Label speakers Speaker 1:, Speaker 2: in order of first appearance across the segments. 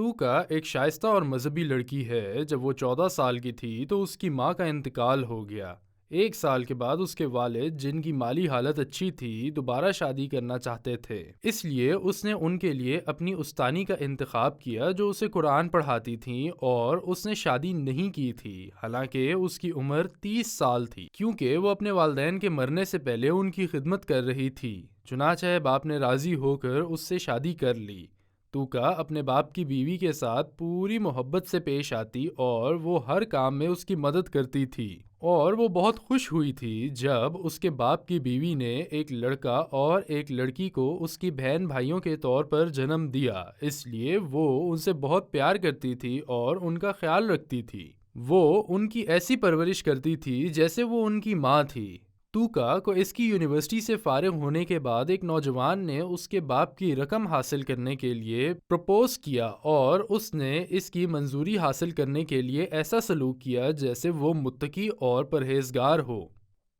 Speaker 1: توکا ایک شائستہ اور مذہبی لڑکی ہے۔ جب وہ 14 سال کی تھی تو اس کی ماں کا انتقال ہو گیا۔ 1 سال کے بعد اس کے والد، جن کی مالی حالت اچھی تھی، دوبارہ شادی کرنا چاہتے تھے، اس لیے اس نے ان کے لیے اپنی استانی کا انتخاب کیا جو اسے قرآن پڑھاتی تھیں، اور اس نے شادی نہیں کی تھی حالانکہ اس کی عمر 30 سال تھی، کیونکہ وہ اپنے والدین کے مرنے سے پہلے ان کی خدمت کر رہی تھی۔ چنانچہ باپ نے راضی ہو کر اس سے شادی کر لی۔ توکا اپنے باپ کی بیوی کے ساتھ پوری محبت سے پیش آتی اور وہ ہر کام میں اس کی مدد کرتی تھی، اور وہ بہت خوش ہوئی تھی جب اس کے باپ کی بیوی نے ایک لڑکا اور ایک لڑکی کو اس کی بہن بھائیوں کے طور پر جنم دیا، اس لیے وہ ان سے بہت پیار کرتی تھی اور ان کا خیال رکھتی تھی۔ وہ ان کی ایسی پرورش کرتی تھی جیسے وہ ان کی ماں تھی۔ توکا کو اس کی یونیورسٹی سے فارغ ہونے کے بعد ایک نوجوان نے اس کے باپ کی رقم حاصل کرنے کے لیے پرپوز کیا، اور اس نے اس کی منظوری حاصل کرنے کے لیے ایسا سلوک کیا جیسے وہ متقی اور پرہیزگار ہو۔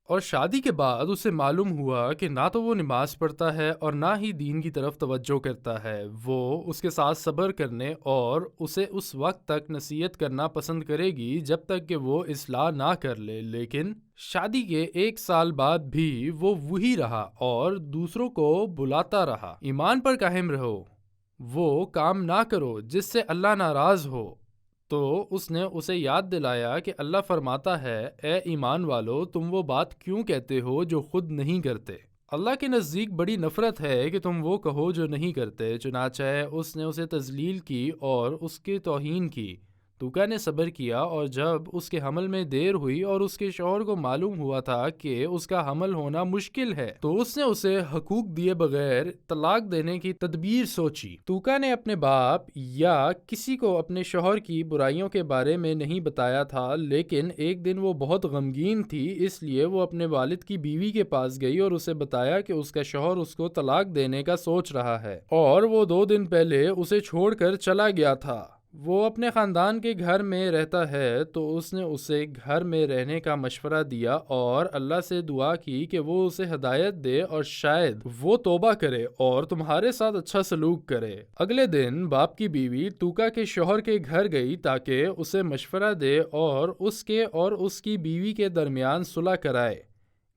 Speaker 1: اور شادی کے بعد اسے معلوم ہوا کہ نہ تو وہ نماز پڑھتا ہے اور نہ ہی دین کی طرف توجہ کرتا ہے۔ وہ اس کے ساتھ صبر کرنے اور اسے اس وقت تک نصیحت کرنا پسند کرے گی جب تک کہ وہ اصلاح نہ کر لے، لیکن شادی کے 1 سال بعد بھی وہ وہی رہا اور دوسروں کو بلاتا رہا، ایمان پر قائم رہو، وہ کام نہ کرو جس سے اللہ ناراض ہو۔ تو اس نے اسے یاد دلایا کہ اللہ فرماتا ہے، اے ایمان والو، تم وہ بات کیوں کہتے ہو جو خود نہیں کرتے؟ اللہ کے نزدیک بڑی نفرت ہے کہ تم وہ کہو جو نہیں کرتے۔ چنانچہ اس نے اسے تذلیل کی اور اس کی توہین کی۔ توکا نے صبر کیا، اور جب اس کے حمل میں دیر ہوئی اور اس کے شوہر کو معلوم ہوا تھا کہ اس کا حمل ہونا مشکل ہے، تو اس نے اسے حقوق دیے بغیر طلاق دینے کی تدبیر سوچی۔ توکا نے اپنے باپ یا کسی کو اپنے شوہر کی برائیوں کے بارے میں نہیں بتایا تھا، لیکن ایک دن وہ بہت غمگین تھی، اس لیے وہ اپنے والد کی بیوی کے پاس گئی اور اسے بتایا کہ اس کا شوہر اس کو طلاق دینے کا سوچ رہا ہے، اور وہ 2 دن پہلے اسے چھوڑ کر چلا گیا تھا۔ وہ اپنے خاندان کے گھر میں رہتا ہے، تو اس نے اسے گھر میں رہنے کا مشورہ دیا اور اللہ سے دعا کی کہ وہ اسے ہدایت دے اور شاید وہ توبہ کرے اور تمہارے ساتھ اچھا سلوک کرے۔ اگلے دن باپ کی بیوی توکا کے شوہر کے گھر گئی تاکہ اسے مشورہ دے اور اس کی بیوی کے درمیان صلح کرائے۔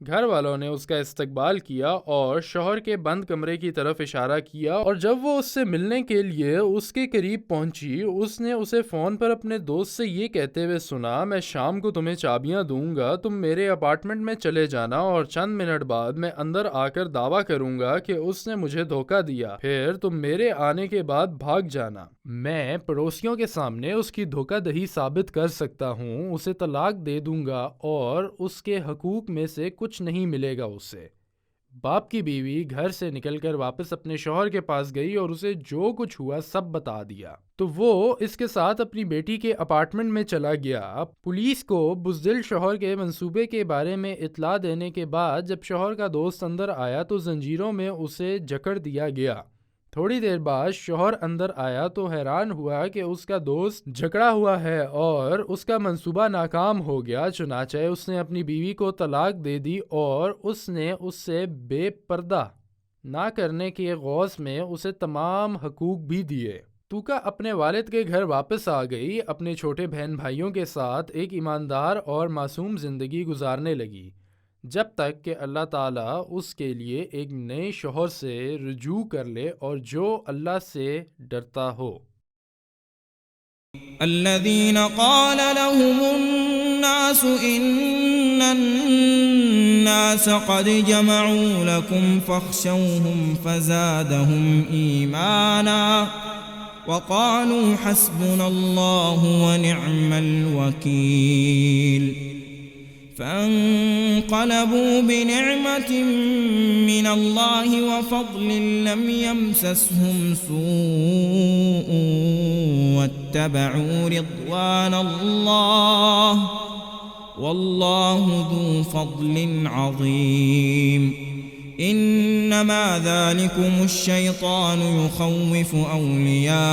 Speaker 1: گھر والوں نے اس کا استقبال کیا اور شوہر کے بند کمرے کی طرف اشارہ کیا، اور جب وہ اس سے ملنے کے لیے اس کے قریب پہنچی، اس نے اسے فون پر اپنے دوست سے یہ کہتے ہوئے سنا، میں شام کو تمہیں چابیاں دوں گا، تم میرے اپارٹمنٹ میں چلے جانا، اور چند منٹ بعد میں اندر آ کر دعویٰ کروں گا کہ اس نے مجھے دھوکہ دیا، پھر تم میرے آنے کے بعد بھاگ جانا۔ میں پڑوسیوں کے سامنے اس کی دھوکہ دہی ثابت کر سکتا ہوں، اسے طلاق دے دوں گا اور اس کے حقوق میں سے کچھ نہیں ملے گا اسے۔ باپ کی بیوی گھر سے نکل کر واپس اپنے شوہر کے پاس گئی اور اسے جو کچھ ہوا سب بتا دیا، تو وہ اس کے ساتھ اپنی بیٹی کے اپارٹمنٹ میں چلا گیا۔ پولیس کو بزدل شوہر کے منصوبے کے بارے میں اطلاع دینے کے بعد جب شوہر کا دوست اندر آیا تو زنجیروں میں اسے جکڑ دیا گیا۔ تھوڑی دیر بعد شوہر اندر آیا تو حیران ہوا کہ اس کا دوست جکڑا ہوا ہے اور اس کا منصوبہ ناکام ہو گیا۔ چنانچہ اس نے اپنی بیوی کو طلاق دے دی اور اس نے اس سے بے پردہ نہ کرنے کے غوض میں اسے تمام حقوق بھی دیے۔ توکا اپنے والد کے گھر واپس آ گئی، اپنے چھوٹے بہن بھائیوں کے ساتھ ایک ایماندار اور معصوم زندگی گزارنے لگی، جب تک کہ اللہ تعالیٰ اس کے لیے ایک نئے شوہر سے رجوع کر لے اور جو اللہ سے ڈرتا ہو۔
Speaker 2: الذين قال لهم الناس إن الناس قد جمعوا لكم فاخشوهم فزادهم إيمانا وقالوا حسبنا الله ونعم الوكيل فانقلبوا بنعمة من الله وفضل لم يمسسهم سوء واتبعوا رضوان الله والله ذو فضل عظيم إنما ذلكم الشيطان يخوف أولياءه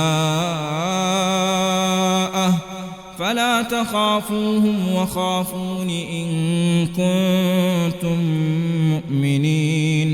Speaker 2: فلا تخافوهم وخافون إن كنتم مؤمنين